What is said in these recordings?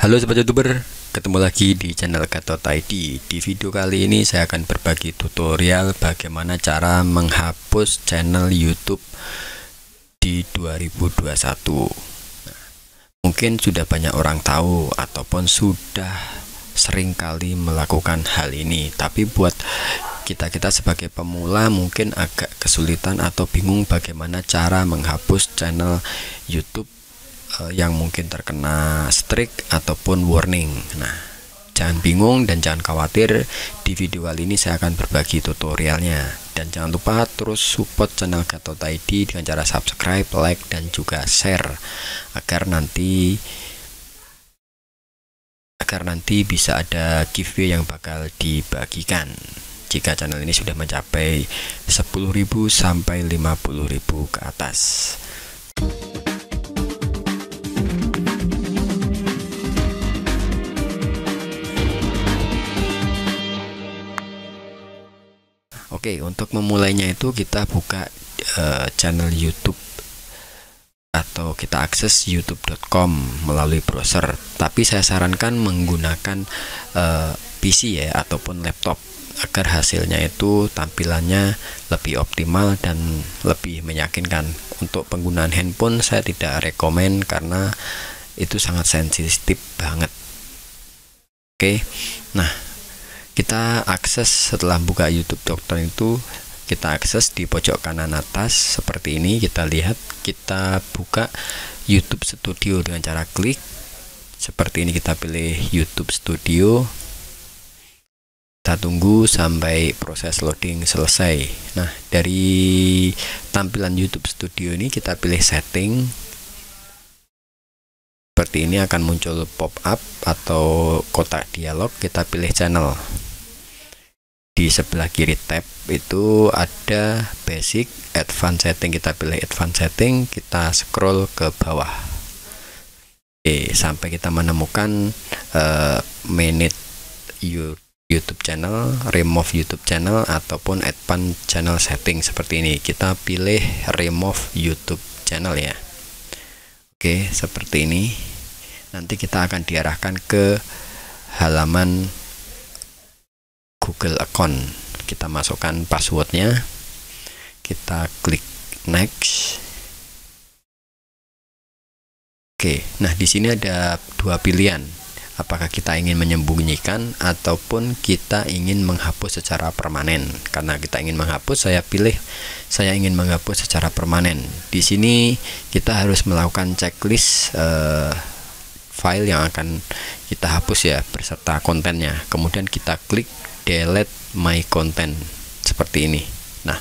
Halo Sobat YouTuber, ketemu lagi di channel Gatot ID. Di video kali ini saya akan berbagi tutorial bagaimana cara menghapus channel YouTube di 2021. Mungkin sudah banyak orang tahu ataupun sudah sering kali melakukan hal ini, tapi buat kita sebagai pemula mungkin agak kesulitan atau bingung bagaimana cara menghapus channel YouTube yang mungkin terkena strike ataupun warning. Nah, jangan bingung dan jangan khawatir, di video kali ini saya akan berbagi tutorialnya. Dan jangan lupa terus support channel Gatot ID dengan cara subscribe, like, dan juga share agar nanti bisa ada giveaway yang bakal dibagikan jika channel ini sudah mencapai 10.000 sampai 50.000 ke atas. Oke, untuk memulainya itu kita buka channel YouTube atau kita akses youtube.com melalui browser. Tapi saya sarankan menggunakan PC ya ataupun laptop agar hasilnya itu tampilannya lebih optimal dan lebih meyakinkan. Untuk penggunaan handphone saya tidak rekomen karena itu sangat sensitif banget. Oke, nah kita akses setelah buka youtube.com itu kita akses di pojok kanan atas seperti ini. Kita lihat, kita buka YouTube Studio dengan cara klik seperti ini. Kita pilih YouTube Studio, kita tunggu sampai proses loading selesai. Nah, dari tampilan YouTube Studio ini kita pilih setting. Seperti ini akan muncul pop up atau kotak dialog. Kita pilih channel. Di sebelah kiri tab itu ada basic, advanced setting. Kita pilih advanced setting, kita scroll ke bawah. Oke, sampai kita menemukan manage YouTube channel, remove YouTube channel, ataupun advanced channel setting seperti ini. Kita pilih remove YouTube channel ya. Oke, seperti ini. Nanti kita akan diarahkan ke halaman Google account. Kita masukkan passwordnya, kita klik next. Oke, nah di sini ada dua pilihan. Apakah kita ingin menyembunyikan ataupun kita ingin menghapus secara permanen. Karena kita ingin menghapus, saya pilih saya ingin menghapus secara permanen. Di sini kita harus melakukan checklist file yang akan kita hapus ya beserta kontennya. Kemudian kita klik delete my content seperti ini. Nah,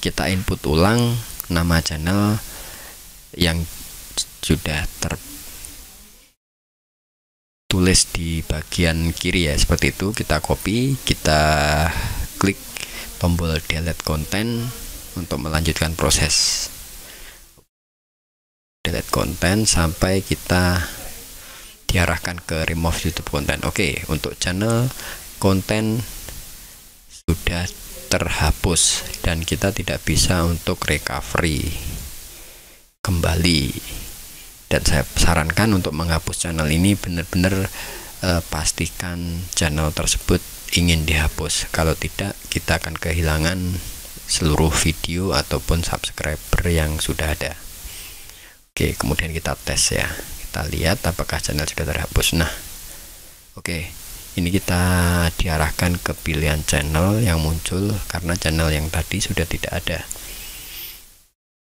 kita input ulang nama channel yang sudah tertulis di bagian kiri ya, seperti itu. Kita copy, kita klik tombol delete content untuk melanjutkan proses delete content sampai kita diarahkan ke remove YouTube content. Oke, untuk channel konten sudah terhapus dan kita tidak bisa untuk recovery kembali. Dan saya sarankan untuk menghapus channel ini benar-benar pastikan channel tersebut ingin dihapus. Kalau tidak, kita akan kehilangan seluruh video ataupun subscriber yang sudah ada. Oke, kemudian kita tes ya. Kita lihat apakah channel sudah terhapus. Nah, oke, ini kita diarahkan ke pilihan channel yang muncul karena channel yang tadi sudah tidak ada.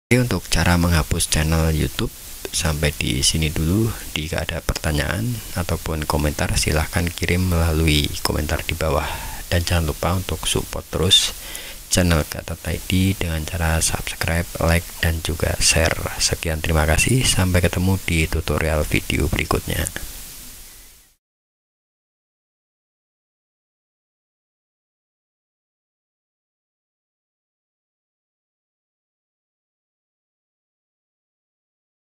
Oke, untuk cara menghapus channel YouTube sampai di sini dulu. Jika ada pertanyaan ataupun komentar, silahkan kirim melalui komentar di bawah. Dan jangan lupa untuk support terus channel Gatot ID dengan cara subscribe, like, dan juga share. Sekian, terima kasih. Sampai ketemu di tutorial video berikutnya.